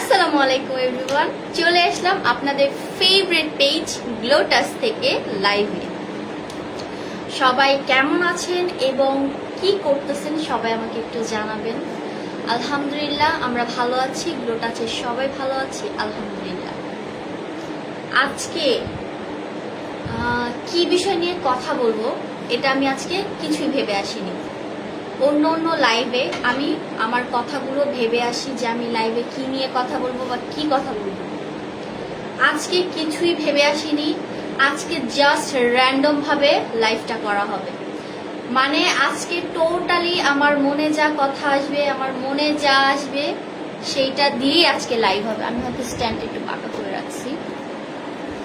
আসসালামু আলাইকুম এভরিওয়ান, চলে আসলাম আপনাদের ফেভারিট পেজ গ্লোটাস থেকে লাইভে। সবাই কেমন আছেন এবং কি করতেছেন সবাই আমাকে একটু জানাবেন। আলহামদুলিল্লাহ আমরা ভালো আছি, গ্লোটাসের সবাই ভালো আছি আলহামদুলিল্লাহ। আজকে কি বিষয় নিয়ে কথা বলবো এটা আমি আজকে কিছুই ভেবে আসিনি। অন্য অন্য লাইভে আমি আমার কথাগুলো ভেবে আসি যে আমি লাইভে কি নিয়ে কথা বলবো বা কি কথা বলবো। আজকে কিছুই ভেবে আসিনি, আজকে জাস্ট র্যান্ডম ভাবে লাইভটা করা হবে। মানে আজকে টোটালি আমার মনে যা কথা আসবে, আমার মনে যা আসবে সেইটা দিয়েই আজকে লাইভ হবে। আমি হয়তো স্ট্যান্ড একটু পাকা করে রাখছি,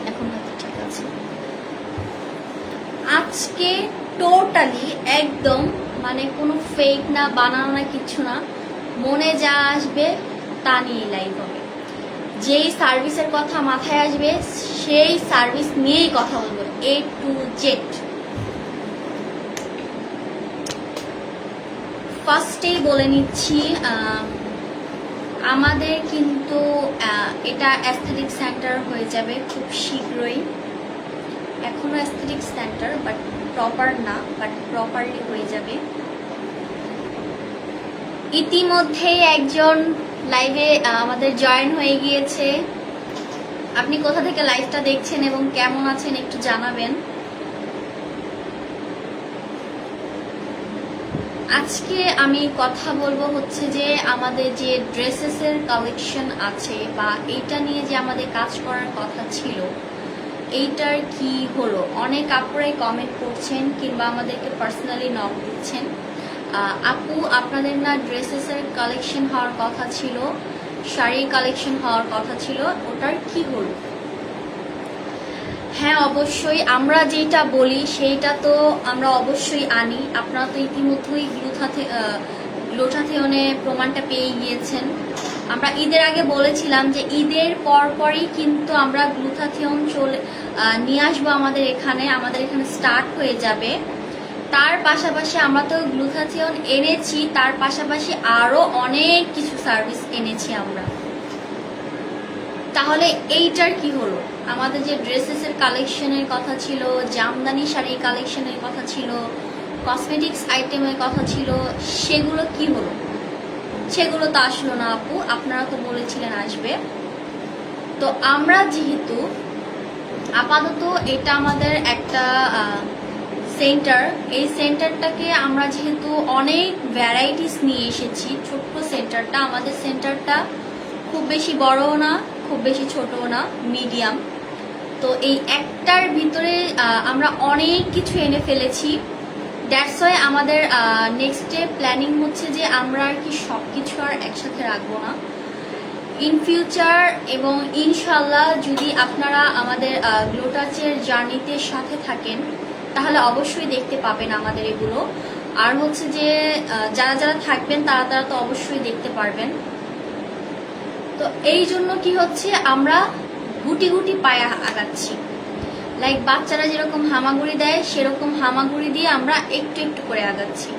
এখন হয়তো ঠিক আছে। আজকে টোটালি একদম মানে কোনো ফেক না, বানানো না, কিছু না, মনে যা আসবে তা নিয়ে লাইভ হবে। যেই সার্ভিসের কথা মাথায় আসবে সেই সার্ভিস নিয়েই কথা বলবো, A to Z। ফার্স্টেই বলে নিচ্ছি, আমাদের কিন্তু এটা অ্যাস্থেটিক সেন্টার হয়ে যাবে খুব শীঘ্রই। এখনো অ্যাস্থেটিক সেন্টার বাট প্রপার না, বাট প্রপারলি হয়ে যাবে। ইতিমধ্যেই একজন লাইভে আমাদের জয়েন হয়ে গিয়েছে। আপনি কোথা থেকে লাইভটা দেখছেন এবং কেমন আছেন একটু জানাবেন। আজকে আমি কথা বলবো হচ্ছে যে আমাদের যে ড্রেসেসের কালেকশন আছে বা এইটা নিয়ে যে আমাদের কাজ করার কথা ছিল এইটার কি হলো। অনেক আপুরাই কমেন্ট করছেন কিংবা আমাদেরকে পার্সোনালি নক দিচ্ছেন, আপু আপনাদের না ড্রেসেসের কালেকশন হওয়ার কথা ছিল, শাড়ির কালেকশন হওয়ার কথা ছিল, ওটার কি হলো। হ্যাঁ অবশ্যই, আমরা যেটা বলি সেইটা তো আমরা অবশ্যই আনি। আপনারা তো ইতিমধ্যেই গ্লোটাথিয়নে প্রমাণটা পেয়ে গিয়েছেন। আমরা ঈদের আগে বলেছিলাম যে ঈদের পরপরই কিন্তু আমরা গ্লুটাথিয়ন নিয়ে আসবো আমাদের এখানে স্টার্ট হয়ে যাবে। তার পাশাপাশি আমরা তো গ্লুটাথিয়ন এনেছি, তার পাশাপাশি আরো অনেক কিছু সার্ভিস এনেছি আমরা। তাহলে এইটার কি হলো? আমাদের যে ড্রেসেসের কালেকশনের কথা ছিল, জামদানি শাড়ির কালেকশনের কথা ছিল, কসমেটিক্স আইটেমের কথা ছিল, সেগুলো কি হলো? সেগুলো তো আসলো না আপু, আপনারা তো বলেছিলেন আসবে। তো আমরা যেহেতু আপাতত এটা আমাদের একটা সেন্টার, এই সেন্টারটাকে আমরা যেহেতু অনেক ভ্যারাইটিস নিয়ে এসেছি, ছোট্ট সেন্টারটা, আমাদের সেন্টারটা খুব বেশি বড়ও না খুব বেশি ছোটও না, মিডিয়াম। তো এই একটার ভিতরে আমরা অনেক কিছু এনে ফেলেছি। দ্যাটস ওয়াই আমাদের নেক্সট ডে প্ল্যানিং হচ্ছে যে আমরা আর কি সব কিছু আর একসাথে রাখবো না ইন ফিউচার। এবং ইনশাল্লাহ যদি আপনারা আমাদের গ্লোটাচের জার্নিতে সাথে থাকেন তাহলে অবশ্যই দেখতে পাবেন আমাদের এগুলো। আর হচ্ছে যে যারা যারা থাকবেন তারা তারা তো অবশ্যই দেখতে পারবেন। তো এই জন্য কি হচ্ছে, আমরা গুটি গুটি পায়ে আগাচ্ছি। লাইক বাচ্চারা যেরকম হামাগুড়ি দেয় সেরকম হামাগুড়ি দিয়ে আমরা একটু একটু করে আগাচ্ছি।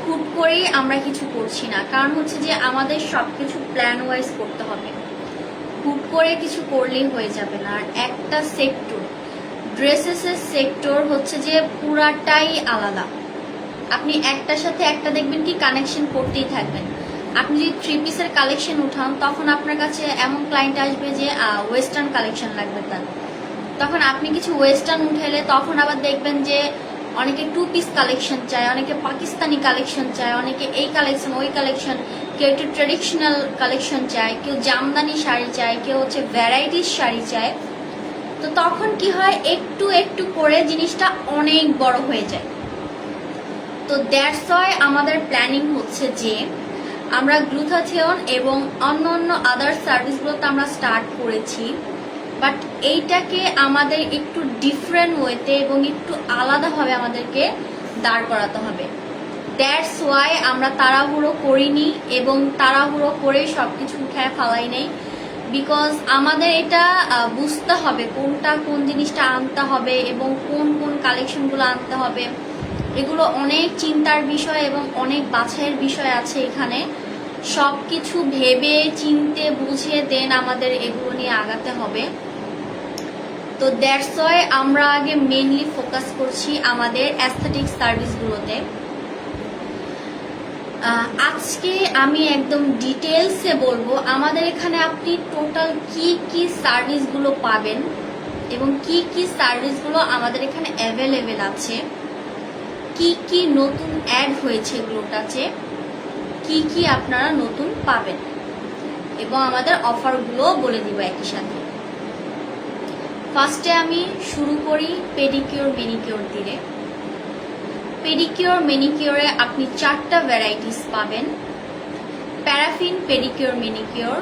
হুট করেই আমরা কিছু করছি না, কারণ হচ্ছে যে আমাদের সবকিছু প্ল্যান ওয়াইজ করতে হবে। হুট করে কিছু করলেই হয়ে যাবে না। আর একটা সেক্টর, ড্রেসেসের সেক্টর হচ্ছে যে পুরাটাই আলাদা। আপনি একটার সাথে একটা দেখবেন কি কানেকশন করতেই থাকবেন। আপনি যদি থ্রি পিসের কালেকশন উঠান তখন আপনার কাছে এমন ক্লায়েন্ট আসবে যে ওয়েস্টার্ন কালেকশন লাগবে তার, তখন আপনি কিছু ওয়েস্টার্ন উঠাইলে তখন আবার দেখবেন যে অনেকে টু পিস কালেকশন চায়, অনেকে পাকিস্তানি কালেকশন চায়, অনেকে এই কালেকশন ওই কালেকশন, কেউ একটু ট্রেডিশনাল কালেকশন চায়, কেউ জামদানি শাড়ি চায়, কেউ হচ্ছে ভ্যারাইটিস শাড়ি চায়। তো তখন কি হয়, একটু একটু করে জিনিসটা অনেক বড় হয়ে যায়। তো দ্যাটস ওয়াই আমাদের প্ল্যানিং হচ্ছে যে আমরা গ্লুটাথিয়ন এবং অন্য অন্য আদার সার্ভিসগুলোতে আমরা স্টার্ট করেছি, বাট এইটাকে আমাদের একটু ডিফারেন্ট ওয়েতে এবং একটু আলাদাভাবে আমাদেরকে দাঁড় করাতে হবে। দ্যাটস ওয়াই আমরা তাড়াহুড়ো করিনি এবং তাড়াহুড়ো করে সবকিছু উঠায় ফালাই নেই। বিকজ আমাদের এটা বুঝতে হবে কোনটা কোন জিনিসটা আনতে হবে এবং কোন কোন কালেকশনগুলো আনতে হবে। এগুলো অনেক চিন্তার বিষয় এবং অনেক বাছাইয়ের বিষয় আছে এখানে। সব কিছু ভেবে চিনতে বুঝে দেন আমাদের এগুলো নিয়ে আগাতে হবে। তো দ্যাটস ওয়াই আমরা আগে মেইনলি ফোকাস করছি আমাদের অ্যাস্থেটিক সার্ভিসগুলোতে। আজকে আমি একদম ডিটেলসে বলবো আমাদের এখানে আপনি টোটাল কি কি সার্ভিসগুলো পাবেন এবং কি কি সার্ভিসগুলো আমাদের এখানে অ্যাভেলেবেল আছে, কি কি নতুন অ্যাড হয়েছে এগুলোটাতে, কি কি আপনারা নতুন পাবেন এবং আমাদের অফারগুলো বলে দিব একই সাথে। ফার্স্টে আমি শুরু করি পেডিকিউর মেনিকিউর দিয়ে। পেডিকিউর মেনিকিউরে আপনি 4টা ভ্যারাইটিস পাবেন: paraffin pedicure manicure,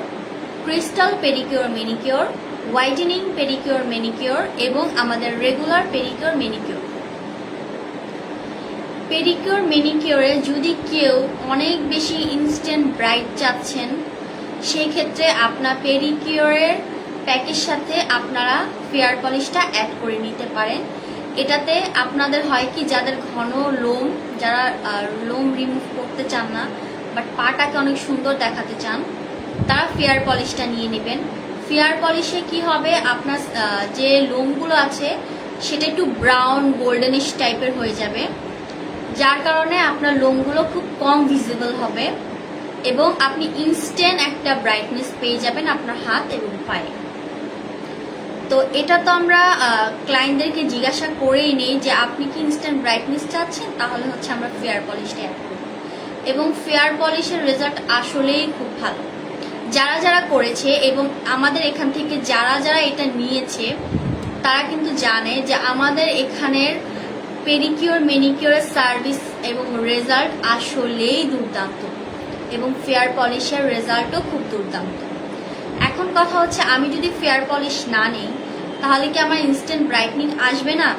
crystal pedicure manicure, whitening pedicure manicure এবং আমাদের রেগুলার পেডিকিউর মেনিকিউর। পেডিকিউর মেনিকিউরে যদি কেউ অনেক বেশি ইনস্ট্যান্ট ব্রাইট চাচ্ছেন, সেই ক্ষেত্রে আপনার পেডিকিউরের প্যাকের সাথে আপনারা ফেয়ার পলিশটা অ্যাড করে নিতে পারেন। এটাতে আপনাদের হয় কি, যাদের ঘন লোম, যারা লোম রিমুভ করতে চান না বাট পাটাকে অনেক সুন্দর দেখাতে চান, তারা ফেয়ার পলিশটা নিয়ে নেবেন। ফেয়ার পলিশে কি হবে, আপনার যে লোমগুলো আছে সেটা একটু ব্রাউন গোল্ডেনিশ টাইপের হয়ে যাবে, যার কারণে আপনার লোমগুলো খুব কম ভিজিবল হবে এবং আপনি ইনস্ট্যান্ট একটা ব্রাইটনেস পেয়ে যাবেন আপনার হাত এবং পায়ে। তো এটা তো আমরা ক্লায়েন্টদেরকে জিজ্ঞাসা করেই নেই যে আপনি কি ইনস্ট্যান্ট ব্রাইটনেস চাচ্ছেন, তাহলে হচ্ছে আমরা ফেয়ার পলিশটা অ্যাড করি এবং ফেয়ার পলিশের রেজাল্ট আসলেই খুব ভালো। যারা যারা করেছে এবং আমাদের এখান থেকে যারা যারা এটা নিয়েছে তারা কিন্তু জানে যে আমাদের এখানের পেডিকিউর মেনিকিউরের সার্ভিস এবং রেজাল্ট আসলেই দুর্দান্ত এবং ফেয়ার পলিশের রেজাল্টও খুব দুর্দান্ত। এখন কথা হচ্ছে, আমি যদি ফেয়ার পলিশ না নিই তাহলে কি আমার ইনস্ট্যান্ট ব্রাইটনিং আসবে না?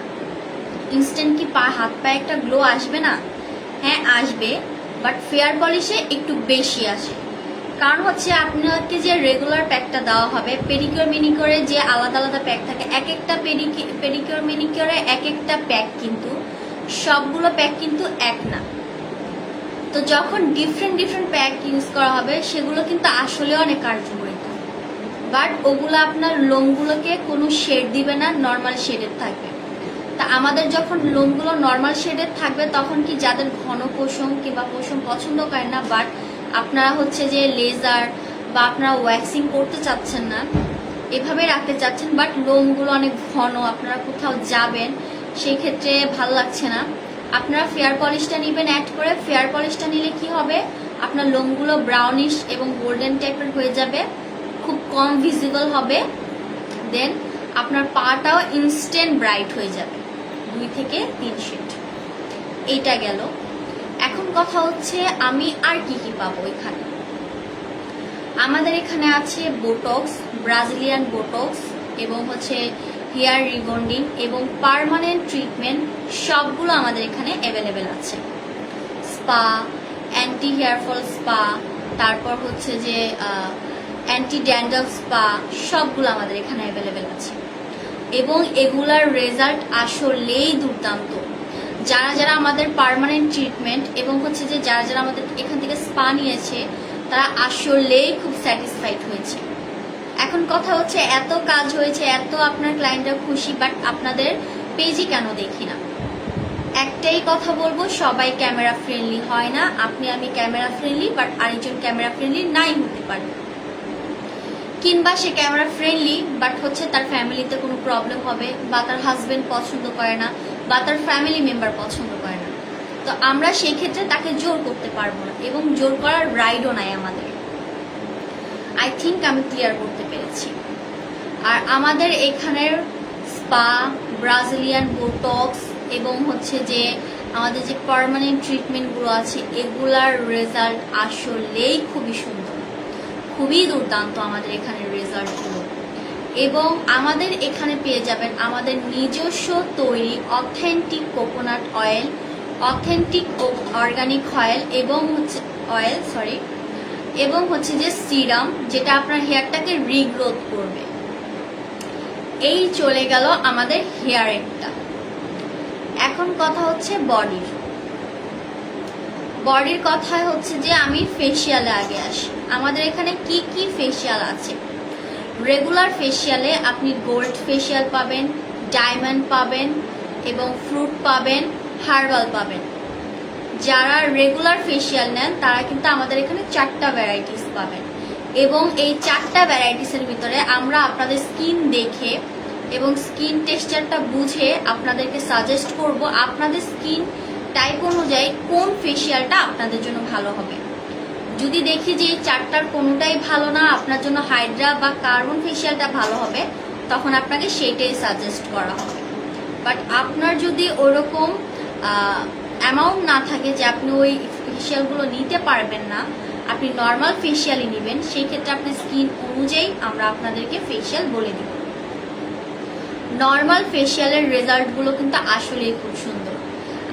ইনস্ট্যান্ট কি হাত পায়ে একটা গ্লো আসবে না? হ্যাঁ আসবে, বাট ফেয়ার পলিশে একটু বেশি আসে। কারণ হচ্ছে আপনাকে যে রেগুলার প্যাকটা দেওয়া হবে, পেডিকিউর মেনিকিউরে যে আলাদা আলাদা প্যাক থাকে, এক একটা পেডিকিউর মেনিকিউরে এক একটা প্যাক, কিন্তু সবগুলো প্যাক কিন্তু এক না। তো যখন ডিফারেন্ট ডিফারেন্ট প্যাক ইউজ করা হবে সেগুলো কিন্তু আসলে অনেক কার্যকরী, বাট ওগুলো আপনার লোমগুলোকে কোনো শেড দিবে না, নর্মাল শেডের থাকবে। তা আমাদের যখন লোমগুলো নর্মাল শেডের থাকবে তখন কি, যাদের ঘন পশম কিংবা পশম পছন্দ করেন না বাট আপনারা হচ্ছে যে লেজার বা আপনারা ওয়্যাক্সিং করতে চাচ্ছেন না, এভাবে রাখতে চাচ্ছেন বাট লোমগুলো অনেক ঘন, আপনারা কোথাও যাবেন সেই ক্ষেত্রে ভালো লাগছে না, আপনারা ফেয়ার পলিশটা নেবেন অ্যাড করে। ফেয়ার পলিশটা নিলে কি হবে, আপনার লোমগুলো ব্রাউনিশ এবং গোল্ডেন টাইপের হয়ে যাবে, খুব কম ভিজিবল হবে, দেন আপনার পাটাও ইনস্ট্যান্ট ব্রাইট হয়ে যাবে, 2 থেকে 3 শেড। এইটা গেল। এখন কথা হচ্ছে আমি আর কি কি পাবো এখানে। আমাদের এখানে আছে বোটক্স, ব্রাজিলিয়ান বোটক্স এবং হচ্ছে হেয়ার রিবন্ডিং এবং পার্মানেন্ট ট্রিটমেন্ট, সবগুলো আমাদের এখানে অ্যাভেলেবেল আছে। স্পা, অ্যান্টি হেয়ারফল স্পা, তারপর হচ্ছে যে অ্যান্টি ড্যান্ড্রফ স্পা, সবগুলো আমাদের এখানে অ্যাভেলেবেল আছে এবং এগুলার রেজাল্ট আসলেই দুর্দান্ত। যারা যারা আমাদের পার্মানেন্ট ট্রিটমেন্ট এবং হচ্ছে যে যারা যারা আমাদের এখান থেকে স্পা নিয়েছে তারা আসলেই খুব স্যাটিসফাইড হয়েছে। এখন কথা হচ্ছে, এত কাজ হয়েছে, এত আপনার ক্লায়েন্টরা খুশি, বাট আপনাদের পেজই কেন দেখি না? একটাই কথা বলবো, সবাই ক্যামেরা ফ্রেন্ডলি হয় না। আপনি আমি ক্যামেরা ফ্রেন্ডলি, বাট আরেকজন ক্যামেরা ফ্রেন্ডলি নাই হতে পারে, কিংবা সে ক্যামেরা ফ্রেন্ডলি বাট হচ্ছে তার ফ্যামিলিতে কোনো প্রবলেম হবে, বা তার হাজবেন্ড পছন্দ করে না, বা তার ফ্যামিলি মেম্বার পছন্দ করে না। তো আমরা সেই ক্ষেত্রে তাকে জোর করতে পারবো না এবং জোর করার রাইটও নাই আমাদের। আই থিঙ্ক আমি ক্লিয়ার করতে পেরেছি। আর আমাদের এখানের স্পা, ব্রাজিলিয়ান বোটক্স এবং হচ্ছে যে আমাদের যে পার্মানেন্ট ট্রিটমেন্টগুলো আছে, এগুলার রেজাল্ট আসলেই খুবই সুন্দর, খুবই দুর্দান্ত আমাদের এখানের রেজাল্টগুলো। এবং আমাদের এখানে পেয়ে যাবেন আমাদের নিজস্ব তৈরি authentic coconut oil, authentic organic oil এবং হচ্ছে যে সিরাম, যেটা আপনার হেয়ারটাকে রিগ্রোথ করবে। এই চলে গেল আমাদের হেয়ারেরটা। এখন কথা হচ্ছে বডির। বডির কথায় হচ্ছে যে আমি ফেসিয়ালে আগে আসি। আমাদের এখানে কি কি ফেসিয়াল আছে? রেগুলার ফেসিয়ালে আপনি গোল্ড ফেসিয়াল পাবেন, ডায়মন্ড পাবেন এবং ফ্রুট পাবেন, হার্বাল পাবেন। যারা রেগুলার ফেসিয়াল নেন তারা কিন্তু আমাদের এখানে 4টা ভ্যারাইটিস পাবেন এবং এই 4টা ভ্যারাইটিসের ভিতরে আমরা আপনাদের স্কিন দেখে এবং স্কিন টেক্সচারটা বুঝে আপনাদেরকে সাজেস্ট করব আপনাদের স্কিন টাইপ অনুযায়ী কোন ফেসিয়ালটা আপনাদের জন্য ভালো হবে। যদি দেখি যে এই 4টার কোনোটাই ভালো না, আপনার জন্য হাইড্রা বা কার্বন ফেসিয়ালটা ভালো হবে, তখন আপনাকে সেইটাই সাজেস্ট করা হবে। বাট আপনার যদি ওরকম অ্যামাউন্ট না থাকে যে আপনি ওই ফেসিয়ালগুলো নিতে পারবেন না, আপনি নর্মাল ফেসিয়ালই নেবেন, সেই ক্ষেত্রে আপনার স্কিন অনুযায়ী আমরা আপনাদেরকে ফেসিয়াল বলে দিব। নর্মাল ফেসিয়ালের রেজাল্টগুলো কিন্তু আসলেই খুব সুন্দর।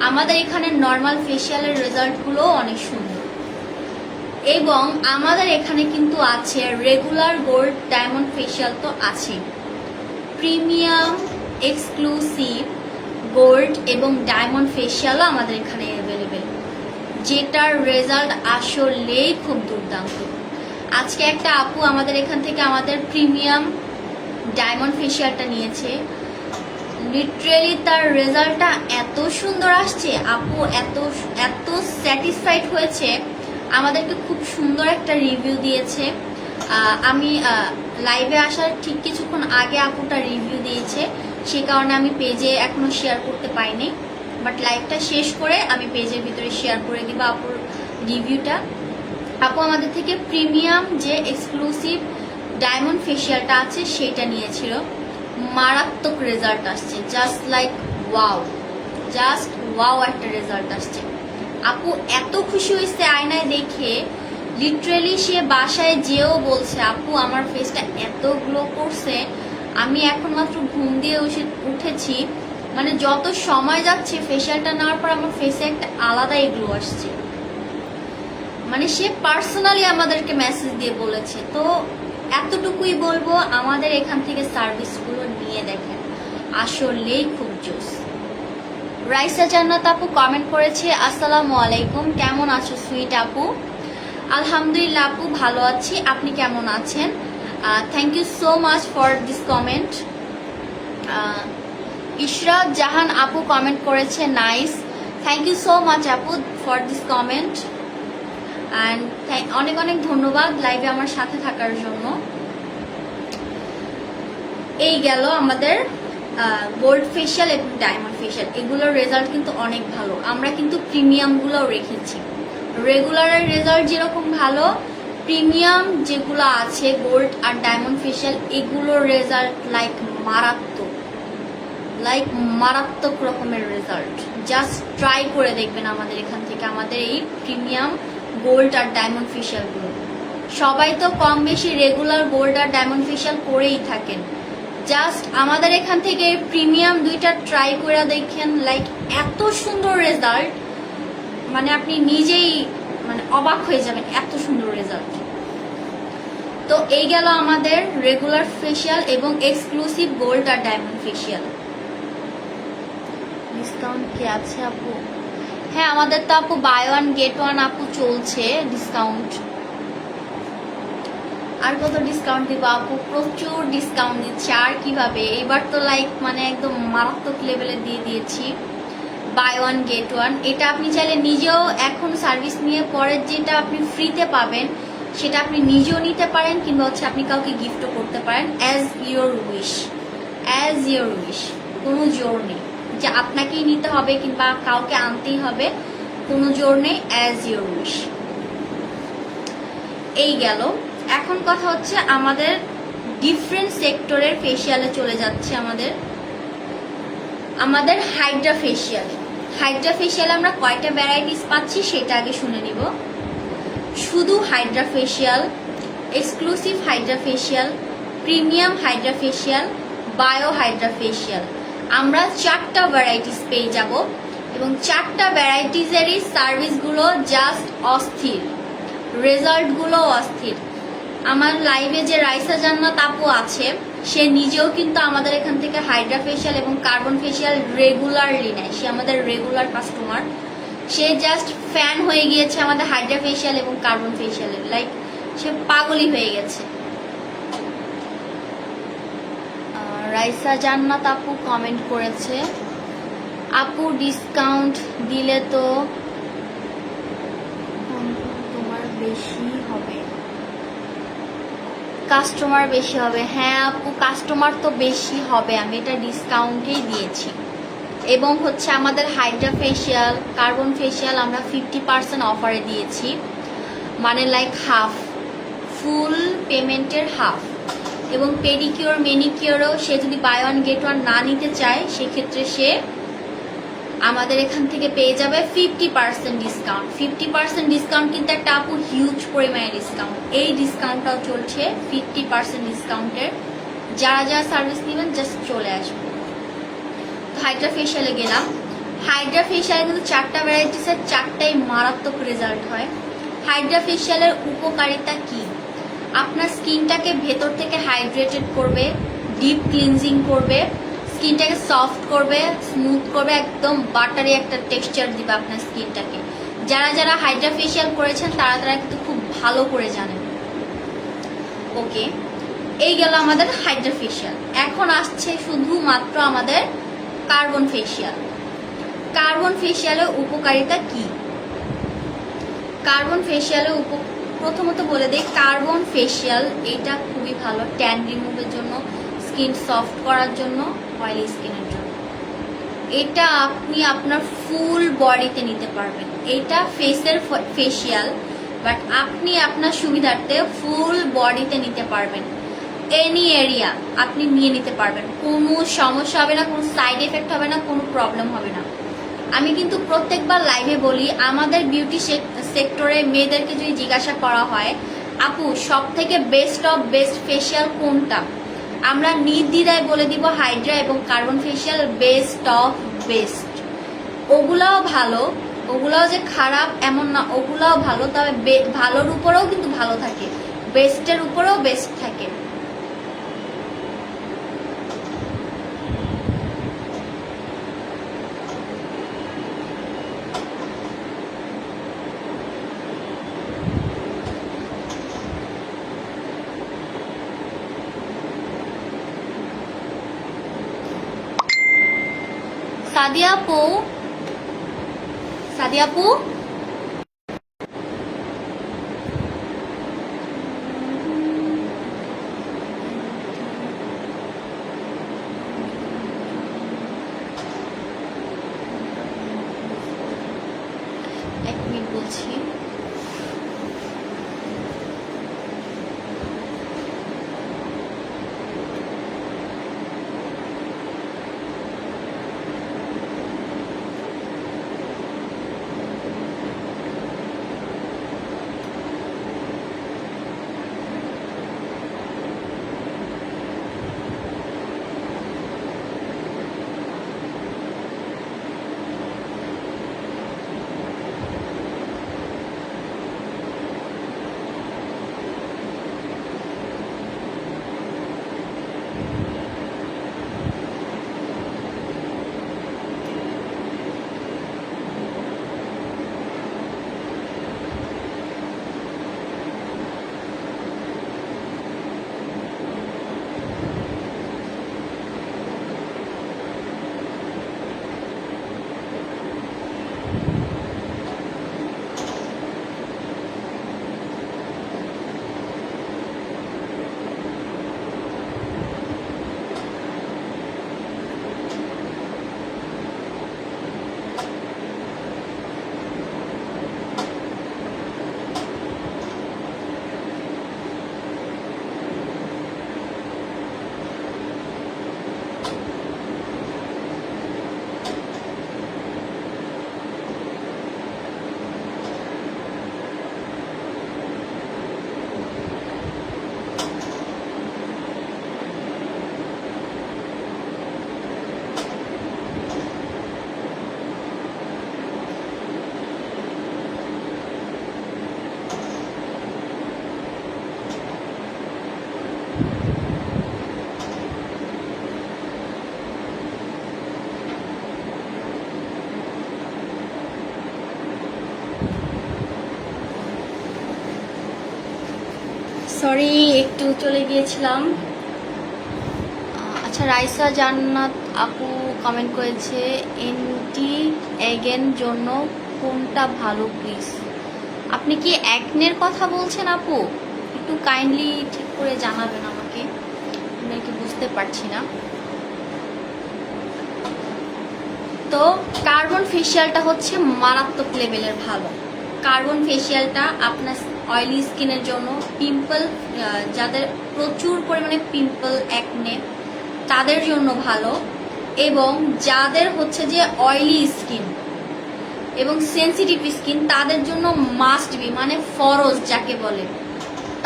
আমাদের এখানে নর্মাল ফেসিয়ালের রেজাল্টগুলো অনেক সুন্দর এবং আমাদের এখানে কিন্তু আছে রেগুলার, গোল্ড, ডায়মন্ড ফেসিয়াল তো আছে, প্রিমিয়াম, এক্সক্লুসিভ, গোল্ড এবং ডায়মন্ড ফেসিয়ালও আমাদের এখানে অ্যাভেলেবেল, যেটার রেজাল্ট আসলেই খুব দুর্দান্ত। আজকে একটা আপু আমাদের এখান থেকে আমাদের প্রিমিয়াম ডায়মন্ড ফেসিয়ালটা নিয়েছে, লিটারেলি তার রেজাল্টটা এত সুন্দর আসছে, আপু এত এত স্যাটিসফাইড হয়েছে, আমাদেরকে খুব সুন্দর একটা রিভিউ দিয়েছে। আমি লাইভে আসার ঠিক কিছুক্ষণ আগে আপুটা রিভিউ দিয়েছে, সে কারণে আমি পেজে এখনো শেয়ার করতে পাইনি, বাট লাইভটা শেষ করে আমি পেজের ভিতরে শেয়ার করে দিব আপুর রিভিউটা। আপু আমাদের থেকে প্রিমিয়াম যে এক্সক্লুসিভ ডায়মন্ড ফেসিয়ালটা আছে সেটা নিয়েছিল, মারাত্মক রেজাল্ট আসছে, just like wow, just wow একটা রেজাল্ট আসছে। আপু এত খুশি হয়েছে আয়নায় দেখে, লিটারেলি সে বাসায় যেও বলছে আপু আমার ফেসটা এত গ্লো করছে, আমি এখন মাত্র ঘুম দিয়ে উঠেছি, মানে যত সময় যাচ্ছে ফেসিয়ালটা নেওয়ার পর আমার ফেসে একটা আলাদাই গ্লো আসছে। মানে সে পার্সোনালি আমাদেরকে মেসেজ দিয়ে বলেছে। তো এতটুকুই বলবো, আমাদের এখান থেকে সার্ভিসগুলো নিয়ে দেখেন, আসলেই খুব জোস। রাইসা জান্নাত আপু কমেন্ট করেছে, আসসালামু আলাইকুম, কেমন আছো সুইট আপু? আলহামদুলিল্লাহ আপু ভালো আছি, আপনি কেমন আছেন? Thank you so much for this comment. Ishrat Jahan আপু কমেন্ট করেছে, nice, thank you so much আপু ফর দিস কমেন্ট অ্যান্ড অনেক অনেক ধন্যবাদ লাইভে আমার সাথে থাকার জন্য। এই গেল আমাদের গোল্ড ফেসিয়াল এবং ডায়মন্ড ফেসিয়াল, এগুলোর রেজাল্ট কিন্তু অনেক ভালো। আমরা কিন্তু প্রিমিয়ামগুলোও রেখেছি, রেগুলারের রেজাল্ট যেরকম ভালো, প্রিমিয়াম যেগুলো আছে গোল্ড আর ডায়মন্ড ফেসিয়াল এগুলোর রেজাল্ট মারাত্মক রকমের রেজাল্ট। জাস্ট ট্রাই করে দেখবেন আমাদের এখান থেকে আমাদের এই প্রিমিয়াম গোল্ড আর ডায়মন্ড ফেসিয়ালগুলো। সবাই তো কম বেশি রেগুলার গোল্ড আর ডায়মন্ড ফেসিয়াল করেই থাকেন, জাস্ট আমাদের এখান থেকে প্রিমিয়াম দুইটা ট্রাই করে দেখেন, লাইক এত সুন্দর রেজাল্ট, মানে আপনি নিজেই মানে অবাক হয়ে যাবেন, এত সুন্দর রেজাল্ট। তো এই গেল আমাদের রেগুলার ফেসিয়াল এবং এক্সক্লুসিভ গোল্ড আর ডায়মন্ড ফেসিয়াল। ডিসকাউন্ট কি আছে আপু? হ্যাঁ, আমাদের তো আপু বাই ওয়ান গেট ওয়ান আপু চলছে ডিসকাউন্ট। আর কত ডিসকাউন্ট দিব আপু? প্রচুর ডিসকাউন্ট দিচ্ছে, আর কিভাবে, এবার তো লাইক মানে একদম মারাত্মক লেভেলে দিয়ে দিয়েছি বাই ওয়ান গেট ওয়ান। এটা আপনি চাইলে নিজেও এখন সার্ভিস নিয়ে পরে যেটা আপনি ফ্রিতে পাবেন সেটা আপনি নিজেও নিতে পারেন, কিংবা হচ্ছে আপনি কাউকে গিফটও করতে পারেন, অ্যাজ ইয়োর উইশ। কোনো জোর নেই যে আপনাকেই নিতে হবে কিংবা কাউকে আনতেই হবে, কোনো জোর নেই, অ্যাজ ইয়োর উইশ। এই গেল। এখন কথা হচ্ছে আমাদের ডিফারেন্ট সেক্টরের ফেসিয়ালে চলে যাচ্ছে। আমাদের হাইড্রা ফেসিয়ালে আমরা কয়টা ভ্যারাইটিস পাচ্ছি সেটা আগে শুনে নিব। শুধু Hydra facial, exclusive Hydra facial, premium Hydra facial, bio Hydra facial, আমরা 4টা ভ্যারাইটিস পেয়ে যাব এবং 4টা ভ্যারাইটিসেরই সার্ভিসগুলো জাস্ট অস্থির, রেজাল্টগুলো অস্থির। আমার লাইভে যে রাইসা জান্নাত আপু আছে সে নিজেও কিন্তু আমাদের এখান থেকে হাইড্রা ফেসিয়াল এবং কার্বন ফেসিয়াল রেগুলারলি নেয়, সে আমাদের রেগুলার কাস্টমার। সে জাস্ট ফ্যান হয়ে গিয়েছে আমাদের হাইড্রা ফেশিয়াল এবং কার্বন ফেশিয়ালের, লাইক সে পাগলই হয়ে গেছে। রাইসা জান্নাত আপু কমেন্ট করেছে, আপু ডিসকাউন্ট দিলে তো তোমার বেশি হবে, কাস্টমার বেশি হবে। হ্যাঁ আপু, কাস্টমার তো বেশি হবে, আমি এটা ডিসকাউন্টেই দিয়েছি। এবং হচ্ছে আমাদের হাইড্রা ফেশিয়াল, কার্বন ফেশিয়াল আমরা 50% অফারে দিয়েছি, মানে লাইক হাফ, ফুল পেমেন্টের হাফ। এবং পেডিকিওর ম্যানিকিওরও সে যদি বাই ওয়ান গেট ওয়ান না নিতে চায়, সেক্ষেত্রে সে আমাদের এখান থেকে পেয়ে যাবে 50% ডিসকাউন্ট। 50% ডিসকাউন্ট কিন্তু একটা আপু হিউজ পরিমাণে ডিসকাউন্ট। এই ডিসকাউন্টটাও চলছে 50% ডিসকাউন্টের। যারা যারা সার্ভিস নেবেন জাস্ট চলে আসবে। হাইড্রা ফেশিয়ালে গেলাম। হাইড্রা ফেশিয়ালে কিন্তু 4টা ভ্যারাইটিসের 4টাই মারাত্মক রেজাল্ট হয়। হাইড্রা ফেশিয়ালের উপকারিতা কি? আপনার স্কিনটাকে ভেতর থেকে হাইড্রেটেড করবে, ডিপ ক্লিনজিং করবে, স্কিনটাকে সফট করবে, স্মুথ করবে, একদম বাটারি একটা টেক্সচার দিবে আপনার স্কিনটাকে। যারা যারা হাইড্রা ফেশিয়াল করেছেন তারা তারা কিন্তু খুব ভালো করে জানেন। ওকে, এই গেল আমাদের হাইড্রা ফেশিয়াল। এখন আসছে শুধুমাত্র আমাদের কার্বন ফেশিয়াল। কার্বন ফেশিয়ালের উপকারিতা কি? কার্বন ফেশিয়ালের প্রথমত বলে দিই, কার্বন ফেশিয়াল এটা খুবই ভালো ট্যান রিমুভের জন্য, স্কিন সফট করার জন্য, অয়েলি স্কিনের জন্য। এটা আপনি আপনার ফুল বডিতে নিতে পারবেন। এটা ফেসের ফেশিয়াল, বাট আপনি আপনার সুবিধার্থে ফুল বডিতে নিতে পারবেন। এনি এরিয়া আপনি নিয়ে নিতে পারবেন, কোনো সমস্যা হবে না, কোনো সাইড এফেক্ট হবে না, কোনো প্রবলেম হবে না। আমি কিন্তু প্রত্যেকবার লাইভে বলি, আমাদের বিউটি সেক্টরে মেয়েদেরকে যদি জিজ্ঞাসা করা হয়, আপু সব থেকে বেস্ট অফ বেস্ট ফেশিয়াল কোনটা, আমরা নির্দ্বিধায় বলে দিব হাইড্রা এবং carbon facial best of best. ওগুলাও ভালো, ওগুলাও যে খারাপ এমন না, ওগুলাও ভালো, তবে ভালোর উপরেও কিন্তু ভালো থাকে, বেস্টের উপরেও বেস্ট থাকে। সাদিয়া আপু, সাদিয়া আপু এক মিনিট বলছি। সরি একটু চলে গিয়েছিলাম। আচ্ছা, রাইসা জান্নাত আপু কমেন্ট করেছে এন্টি এগেন জন্য কোনটা ভালো প্লিজ। আপনি কি অ্যাকনের কথা বলছেন আপু? একটু কাইন্ডলি ঠিক করে জানাবেন আমাকে, আমি কি বুঝতে পারছি না। তো কার্বন ফেশিয়ালটা হচ্ছে মারাত্মক লেভেলের ভালো। কার্বন ফেশিয়ালটা আপনার অয়েলি স্কিনের জন্য, পিম্পল যাদের প্রচুর পরিমাণে পিম্পল অ্যাকনে তাদের জন্য ভালো, এবং যাদের হচ্ছে যে অয়েলি স্কিন এবং সেনসিটিভ স্কিন তাদের জন্য মাস্ট বি, মানে ফরজ যাকে বলে,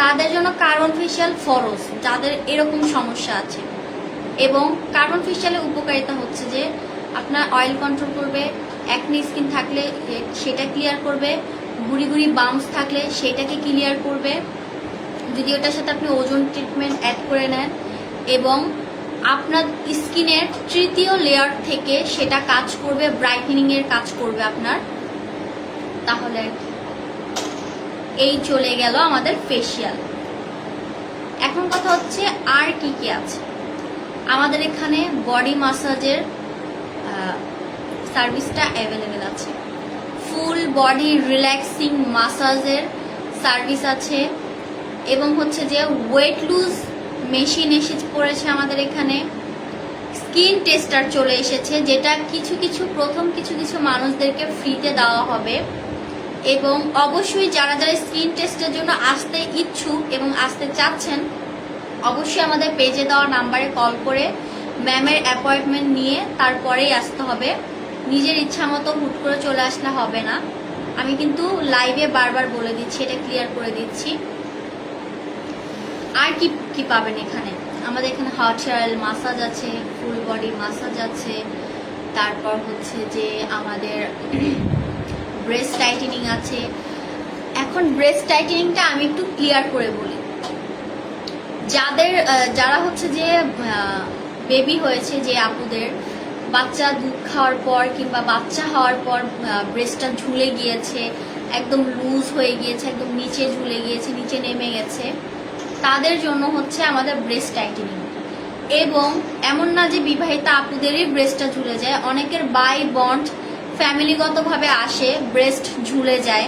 তাদের জন্য কার্বন ফেশিয়াল ফরজ, যাদের এরকম সমস্যা আছে। এবং কার্বন ফেশিয়ালের উপকারিতা হচ্ছে যে আপনার অয়েল কন্ট্রোল করবে, অ্যাকনি স্কিন থাকলে সেটা ক্লিয়ার করবে, গুড়ি গুড়ি বাম্পস থাকলে সেটাকে ক্লিয়ার করবে যদি ওটার সাথে আপনি ওজন ট্রিটমেন্ট অ্যাড করে নেন, এবং আপনার স্কিনের তৃতীয় লেয়ার থেকে সেটা কাজ করবে, ব্রাইটেনিং এর কাজ করবে আপনার। তাহলে এই চলে গেল আমাদের ফেশিয়াল। এখন কথা হচ্ছে আর কি কি আছে আমাদের এখানে। বডি মাসাজের সার্ভিসটা অ্যাভেলেবেল আছে, ফুল বডি রিল্যাক্সিং মাসাজের সার্ভিস আছে, এবং হচ্ছে যে ওয়েট লুজ মেশিন এসে পড়েছে আমাদের এখানে। স্কিন টেস্টার চলে এসেছে, যেটা কিছু কিছু মানুষদেরকে ফ্রিতে দেওয়া হবে। এবং অবশ্যই যারা যারা স্কিন টেস্টের জন্য আসতে ইচ্ছুক এবং আসতে চাচ্ছেন, অবশ্যই আমাদের পেজে দেওয়া নাম্বারে কল করে ম্যামের অ্যাপয়েন্টমেন্ট নিয়ে তারপরেই আসতে হবে। নিজের ইচ্ছা মতো হুট করে চলে আসলে হবে না। আমি কিন্তু লাইভে বারবার বলে দিচ্ছি, এটা ক্লিয়ার করে দিচ্ছি। আর কি কি পাবেন এখানে? আমাদের এখানে হট হেয়ার অয়েল মাসাজ আছে, ফুল বডি মাসাজ আছে, তারপর হচ্ছে যে আমাদের ব্রেস্ট টাইটেনিং আছে। এখন ব্রেস্ট টাইটেনিংটা আমি একটু ক্লিয়ার করে বলি। যারা হচ্ছে যে বেবি হয়েছে, যে আপুদের বাচ্চা দুধ খাওয়ার পর কিংবা বাচ্চা হওয়ার পর ব্রেস্টটা ঝুলে গিয়েছে, একদম লুজ হয়ে গিয়েছে, একদম নিচে ঝুলে গিয়েছে, নিচে নেমে গেছে, তাদের জন্য হচ্ছে আমাদের ব্রেস্ট টাইটেনিং। এবং এমন না যে বিবাহিত আপুদেরই ব্রেস্টটা ঝুলে যায়, অনেকের বাই বন্ড ফ্যামিলিগতভাবে আসে, ব্রেস্ট ঝুলে যায়,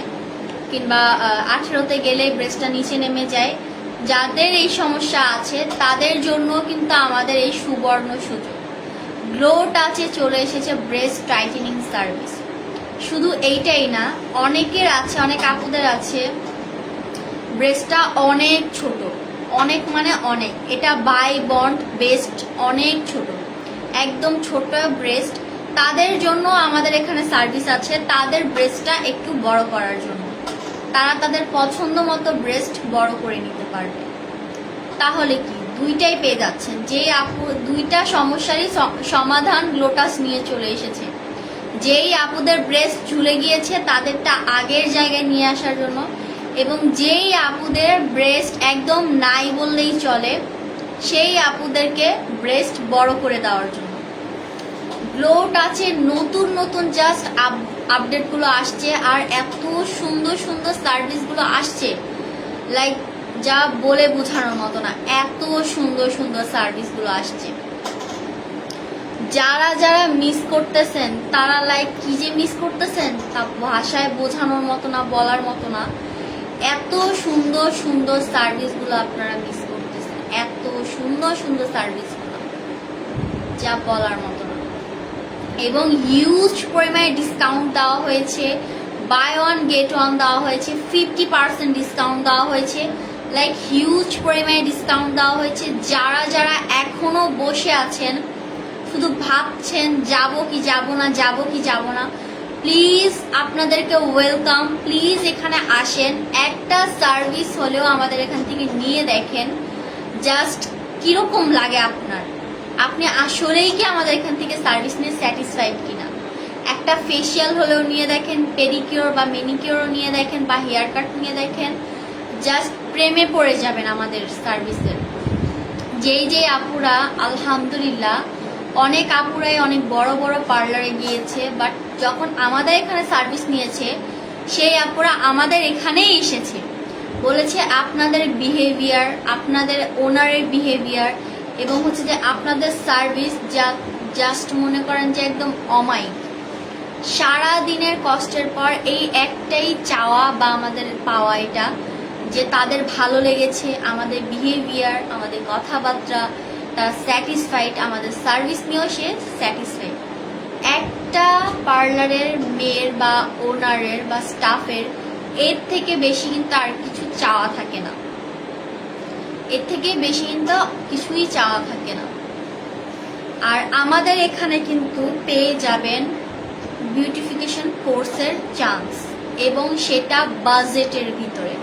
কিংবা 18তে গেলে ব্রেস্টটা নিচে নেমে যায়। যাদের এই সমস্যা আছে তাদের জন্য কিন্তু আমাদের এই সুবর্ণ সুযোগ, গ্লো টাচে চলে এসেছে ব্রেস্ট টাইটেনিং সার্ভিস। শুধু এইটাই না, অনেকের আছে, অনেক আপুদের আছে ব্রেস্টটা অনেক ছোট, অনেক মানে অনেক, এটা বাই বন্ড বেস্ট, অনেক ছোট, একদম ছোট ব্রেস্ট। তাদের জন্য আমাদের এখানে সার্ভিস আছে, তাদের ব্রেস্টটা একটু বড় করার জন্য। তারা তাদের পছন্দ মতো ব্রেস্ট বড় করে নিতে পারবে। তাহলে কি দুইটাই পেয়ে যাচ্ছেন, যে আপু দুইটা সমস্যারই সমাধান গ্লোটাস নিয়ে চলে এসেছে। যেই আপুদের ব্রেস্ট ঝুলে গিয়েছে তাদেরটা আগের জায়গায় নিয়ে আসার জন্য, এবং যেই আপুদের ব্রেস্ট একদম নাই বললেই চলে সেই আপুদেরকে ব্রেস্ট বড় করে দেওয়ার জন্য। গ্লো টাচের নতুন নতুন জাস্ট আপডেটগুলো আসছে, আর এত সুন্দর সুন্দর সার্ভিসগুলো আসছে, লাইক যা বলে বোঝানোর মতো না, এত সুন্দর সুন্দর সার্ভিসগুলো আসছে। যারা যারা মিস করতেছেন তারা লাইক কি যে মিস করতেছেন তা ভাষায় বোঝানোর মতো না, বলার মতো না। এত সুন্দর সুন্দর সার্ভিসগুলো আপনারা মিস করতেছেন, এত সুন্দর সুন্দর সার্ভিসগুলো যা বলার মতো না। এবং হিউজ পরিমাণে ডিসকাউন্ট দেওয়া হয়েছে, বাই ওয়ান গেট ওয়ান দেওয়া হয়েছে, 50% ডিসকাউন্ট দেওয়া হয়েছে, লাইক হিউজ পরিমাণে ডিসকাউন্ট দেওয়া হয়েছে। যারা যারা এখনো বসে আছেন, শুধু ভাবছেন যাবো কি যাবো না, যাবো কি যাবো না, প্লিজ আপনাদেরকে ওয়েলকাম, প্লিজ এখানে আসেন, একটা সার্ভিস হলেও আমাদের এখান থেকে নিয়ে দেখেন, জাস্ট কিরকম লাগে আপনার, আপনি আসলেই কি আমাদের এখান থেকে সার্ভিস নিয়ে স্যাটিসফাইড কিনা। একটা ফেসিয়াল হলেও নিয়ে দেখেন, পেডিকিওর বা মেনিকিওরও নিয়ে দেখেন, বা হেয়ার কাট নিয়ে দেখেন, জাস্ট প্রেমে পড়ে যাবেন আমাদের সার্ভিসের। যেই আপুরা আলহামদুলিল্লাহ, অনেক আপুরাই অনেক বড় বড় পার্লারে গিয়েছে, বাট যখন আমাদের এখানে সার্ভিস নিয়েছে সেই আপুরা আমাদের এখানেই এসেছে, বলেছে আপনাদের বিহেভিয়ার, আপনাদের ওনারের বিহেভিয়ার এবং হচ্ছে যে আপনাদের সার্ভিস যা জাস্ট মনে করেন যে একদম অমায়িক। সারা দিনের কষ্টের পর এই একটাই চাওয়া বা আমাদের পাওয়া এটা যে তাদের ভালো লেগেছে, আমাদের বিহেভিয়ার, আমাদের কথাবার্তা, তারা স্যাটিসফাইড, আমাদের সার্ভিস নিয়েও সে স্যাটিসফাইড। একটা পার্লারের মেয়ের বা ওনারের বা স্টাফের এর থেকে বেশি কিন্তু আর কিছু চাওয়া থাকে না, এর থেকে বেশি কিন্তু কিছুই চাওয়া থাকে না। আর আমাদের এখানে কিন্তু পেয়ে যাবেন বিউটিফিকেশন কোর্সের চান্স, এবং সেটা বাজেটের ভিতরে।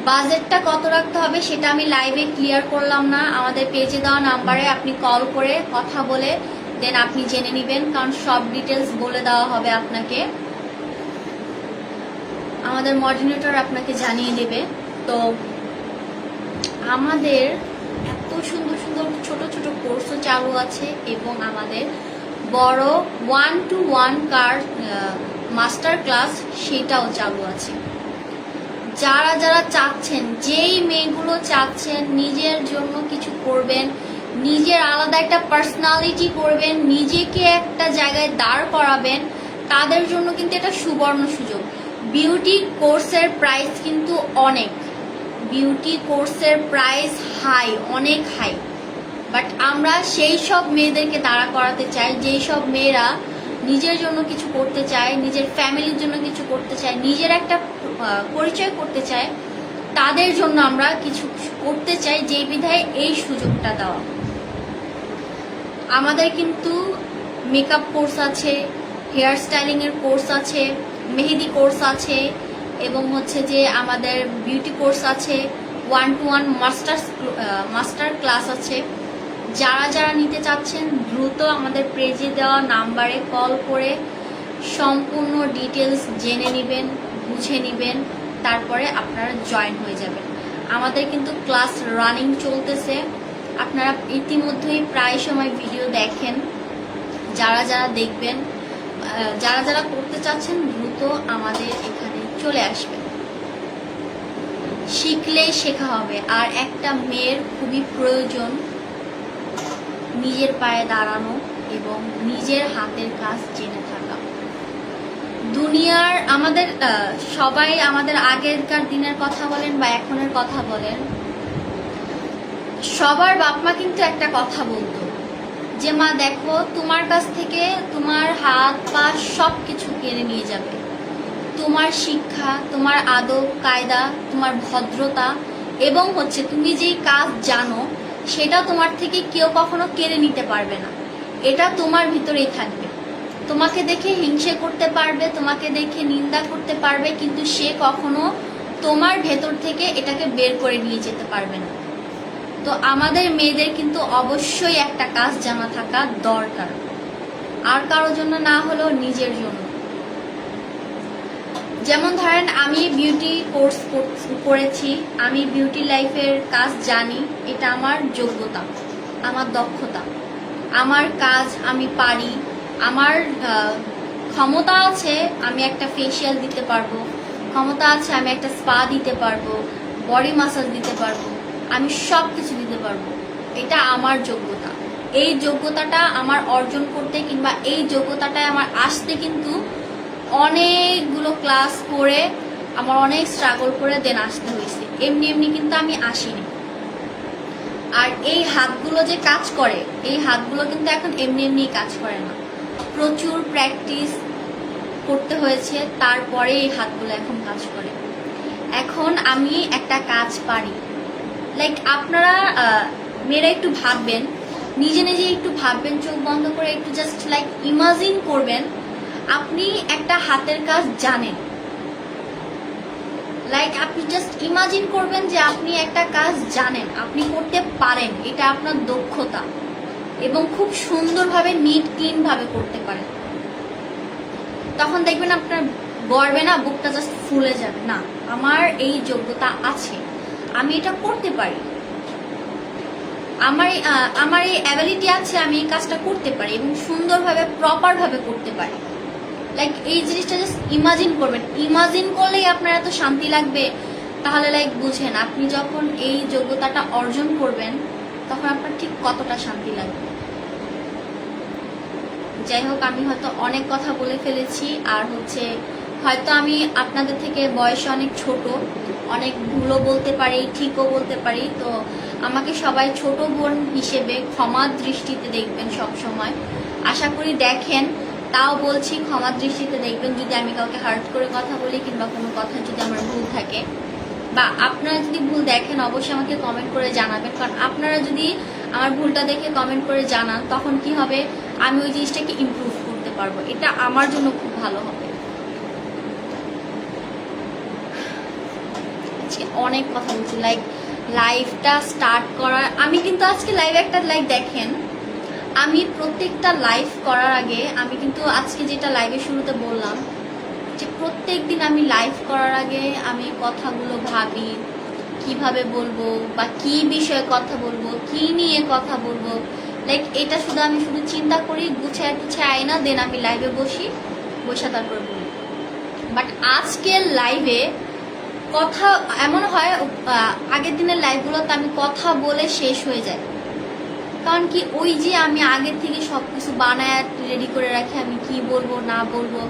বাজেটটা কত রাখতে হবে সেটা আমি লাইভে ক্লিয়ার করলাম না, আমাদের পেজে দেওয়া নাম্বারে আপনি কল করে কথা বলে দেন আপনি জেনে নেবেন, কারণ সব ডিটেলস বলে দেওয়া হবে আপনাকে, আমাদের মডারেটর আপনাকে জানিয়ে দেবে। তো আমাদের এত সুন্দর সুন্দর ছোট ছোট কোর্সও চালু আছে এবং আমাদের বড় 1-to-1 মাস্টার ক্লাস সেটাও চালু আছে। যারা যারা চাচ্ছেন, যেই মেয়েগুলো চাচ্ছেন নিজের জন্য কিছু করবেন, নিজের আলাদা একটা পার্সোনালিটি করবেন, নিজেকে একটা জায়গায় দাঁড় করাবেন, তাদের জন্য কিন্তু এটা সুবর্ণ সুযোগ। বিউটি কোর্সের প্রাইস কিন্তু অনেক, বিউটি কোর্সের প্রাইস হাই, অনেক হাই, বাট আমরা সেই সব মেয়েদেরকে দাঁড়া করাতে চাই যেই সব মেয়েরা নিজের জন্য কিছু করতে চায়, নিজের ফ্যামিলির জন্য কিছু করতে চায়, নিজের একটা পরিচয় করতে চায়, তাদের জন্য আমরা কিছু করতে চাই, যেই বিধায় এই সুযোগটা দেওয়া। আমাদের কিন্তু মেকআপ কোর্স আছে, হেয়ার স্টাইলিং এর কোর্স আছে, মেহেদি কোর্স আছে, এবং হচ্ছে যে আমাদের বিউটি কোর্স আছে, 1-to-1 মাস্টার ক্লাস আছে। যারা যারা নিতে চাচ্ছেন দ্রুত আমাদের পেজে দেওয়া নাম্বারে কল করে সম্পূর্ণ ডিটেলস জেনে নেবেন, বুঝে নেবেন, তারপরে আপনারা জয়েন হয়ে যাবেন। আমাদের কিন্তু ক্লাস রানিং চলতেছে, আপনারা ইতিমধ্যেই প্রায় সময় ভিডিও দেখেন। যারা যারা দেখবেন, যারা যারা করতে চাচ্ছেন দ্রুত আমাদের এখানে চলে আসবেন। শিখলেই শেখা হবে। আর একটা মেয়ের খুবই প্রয়োজন নিজের পায়ে দাঁড়ানো এবং নিজের হাতের কাজ জেনে থাকা। দুনিয়ার আমাদের সবাই আমাদের আগেরকার দিনের কথা বলেন বা এখনের কথা বলেন, সবার বাপমা কিন্তু একটা কথা বলতো যে মা দেখো তোমার কাছ থেকে তোমার হাত পা সব কিছু কেড়ে নিয়ে যাবে, তোমার শিক্ষা, তোমার আদব কায়দা, তোমার ভদ্রতা এবং হচ্ছে তুমি যেই কাজ জানো সেটা তোমার থেকে কেউ কখনো কেড়ে নিতে পারবে না। এটা তোমার ভিতরেই থাকবে। তোমাকে দেখে হিংসে করতে পারবে, তোমাকে দেখে নিন্দা করতে পারবে, কিন্তু সে কখনো তোমার ভেতর থেকে এটাকে বের করে নিয়ে যেতে পারবে না। তো আমাদের মেয়েদের কিন্তু অবশ্যই একটা কাজ জানা থাকা দরকার, আর কারোর জন্য না হলেও নিজের জন্য। যেমন ধরেন আমি বিউটি কোর্স করেছি, আমি বিউটি লাইফের কাজ জানি, এটা আমার যোগ্যতা, আমার দক্ষতা, আমার কাজ আমি পারি, আমার ক্ষমতা আছে, আমি একটা ফেসিয়াল দিতে পারবো, ক্ষমতা আছে আমি একটা স্পা দিতে পারবো, বডি মাসাজ দিতে পারবো, আমি সব কিছু দিতে পারবো। এটা আমার যোগ্যতা। এই যোগ্যতাটা আমার অর্জন করতে কিংবা এই যোগ্যতাটায় আমার আসতে কিন্তু অনেকগুলো ক্লাস করে, আমার অনেক স্ট্রাগল করে দেন আসতে হয়েছে। এমনি এমনি কিন্তু আমি আসিনি। আর এই হাতগুলো যে কাজ করে, এই হাতগুলো কিন্তু এখন এমনি এমনি কাজ করে না, প্রচুর প্র্যাকটিস করতে হয়েছে, তারপরে এই হাতগুলো এখন কাজ করে। এখন আমি একটা কাজ পারি। লাইক আপনারা মেয়েরা একটু ভাববেন, নিজে নিজে একটু ভাববেন, চোখ বন্ধ করে একটু জাস্ট লাইক ইমাজিন করবেন আপনি একটা হাতের কাজ জানেন। লাইক আপনি জাস্ট ইমাজিন করবেন যে আপনি একটা কাজ জানেন, আপনি করতে পারেন, এটা আপনার দক্ষতা এবং খুব সুন্দরভাবে নিট ক্লিন ভাবে করতে পারেন। তখন দেখবেন আপনার গর্বে না বুকটা জাস্ট ফুলে যাবে, না আমার এই যোগ্যতা আছে, আমি এটা করতে পারি, আমার এই অ্যাবিলিটি আছে, আমি এই কাজটা করতে পারি এবং সুন্দরভাবে প্রপার ভাবে করতে পারি। লাইক এই জিনিসটা জাস্ট ইমাজিন করবেন, ইমাজিন করলেই আপনার এত শান্তি লাগবে তাহলে লাইক বুঝেন আপনি যখন এই যোগ্যতাটা অর্জন করবেন তখন আপনার ঠিক কতটা শান্তি লাগবে। যাই হোক, আমি হয়তো অনেক কথা বলে ফেলেছি, আর হয়তো আমি আপনাদের থেকে বয়সে অনেক ছোট, অনেক ভুলও বলতে পারি, ঠিকও বলতে পারি। তো আমাকে সবাই ছোট বোন হিসেবে ক্ষমার দৃষ্টিতে দেখবেন সব সময়। আশা করি দেখেন, তাও বলছি ক্ষমার দৃষ্টিতে দেখবেন যদি আমি কাউকে হার্ট করে কথা বলি, কিংবা কোনো কথা যদি আমার ভুল থাকে, বা আপনারা যদি ভুল দেখেন অবশ্যই আমাকে কমেন্ট করে জানাবেন। কারণ আপনারা যদি আমার ভুলটা দেখে কমেন্ট করে জানান তখন কি হবে, আমি ওই জিনিসটাকে ইমপ্রুভ করতে পারবো, এটা আমার জন্য খুব ভালো হবে। অনেক কথা বলছি, লাইভটা স্টার্ট করার আমি কিন্তু আজকে লাইভ একটা দেখেন, আমি প্রত্যেকটা লাইভ করার আগে আমি কিন্তু আজকে যেটা লাইভের শুরুতে বললাম যে প্রত্যেক দিন আমি লাইভ করার আগে আমি কথাগুলো ভাবি কিভাবে বলবো, বা কি বিষয়ে কথা বলবো, কি নিয়ে কথা বলবো। এটা আমি শুধু চিন্তা করি, গুছায় আয়না দেন আমি লাইভে বসে তারপর বলি। বাট আজকের লাইভে কথা এমন হয়, আগের দিনের লাইভগুলোতে আমি কথা বলে শেষ হয়ে যায়। কারণ কি, ওই যে আমি আগের থেকে সবকিছু বানায় রেডি করে রাখি আমি কি বলবো না বলবো,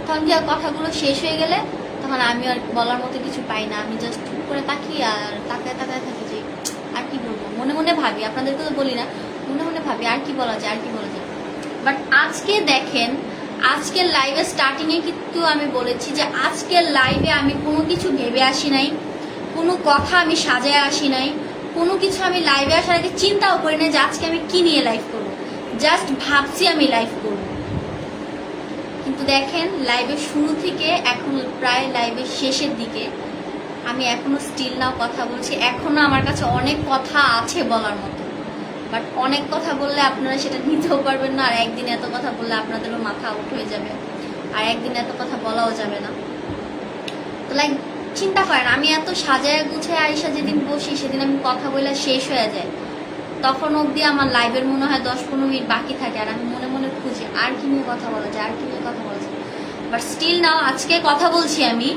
তখন কি কথাগুলো শেষ হয়ে গেলে তখন আমি আর বলার মতো কিছু পাই না। আমি জাস্ট চুপ করে তাকিয়ে আর তাকায় থাকি যে আর কি বলবো, মনে মনে ভাবি, আপনাদেরকে তো বলি না, মনে মনে ভাবি আর কি বলা যায়। বাট আজকে দেখেন, আজকের লাইভে স্টার্টিং এ কিন্তু আমি বলেছি যে আজকের লাইভে আমি কোনো কিছু ভেবে আসি নাই, কোনো কথা আমি সাজায় আসি নাই, কোনো কিছু আমি লাইভে আসার আগে চিন্তাও করি না যে আজকে আমি কি নিয়ে লাইভ করবো, জাস্ট ভাবছি আমি লাইভ করবো। কিন্তু দেখেন লাইভের শুরু থেকে এখন প্রায় লাইভের শেষের দিকে আমি এখনো স্টিল নাও কথা বলছি। এখনো আমার কাছে অনেক কথা আছে বলার মতো, বাট অনেক কথা বললে আপনারা সেটা নিতেও পারবেন না, আর একদিন এত কথা বললে আপনাদেরও মাথা আউট হয়ে যাবে, আর একদিন এত কথা বলাও যাবে না। তো চিন্তা করেন, আমি এত সাজায় গুছায় আইসা যেদিন বসি সেদিন আমি কথা বলে শেষ হয়ে যায়, তখন অবধি আমার লাইভের মনে হয় 10-15 মিনিট বাকি থাকে, আর আমি মনে মনে খুঁজি আর কি নিয়ে কথা বলা যায়, বাট স্টিল নাও আজকে কথা বলছি আমি।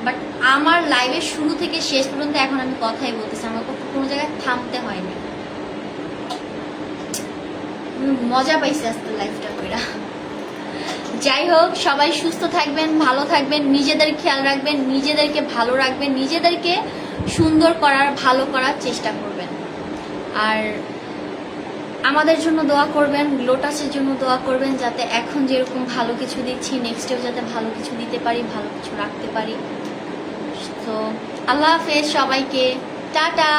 বাট আমার লাইভের শুরু থেকে শেষ পর্যন্ত এখন আমি কথাই বলতেছি, আমার কোনো জায়গায় থামতে হয়নি। মজা পাইছি আজকে লাইভটা কইরা। যাই হোক, সবাই সুস্থ থাকবেন, ভালো থাকবেন, নিজেদের খেয়াল রাখবেন, নিজেদেরকে ভালো রাখবেন, নিজেদেরকে সুন্দর করার, ভালো করার চেষ্টা করবেন। আর আমাদের জন্য দোয়া করবেন, লোটাসের জন্য দোয়া করবেন, যাতে এখন যেরকম ভালো কিছু দিচ্ছি নেক্সটেও যাতে ভালো কিছু দিতে পারি, ভালো কিছু রাখতে পারি। তো আল্লাহ হাফেজ সবাইকে, টাটা।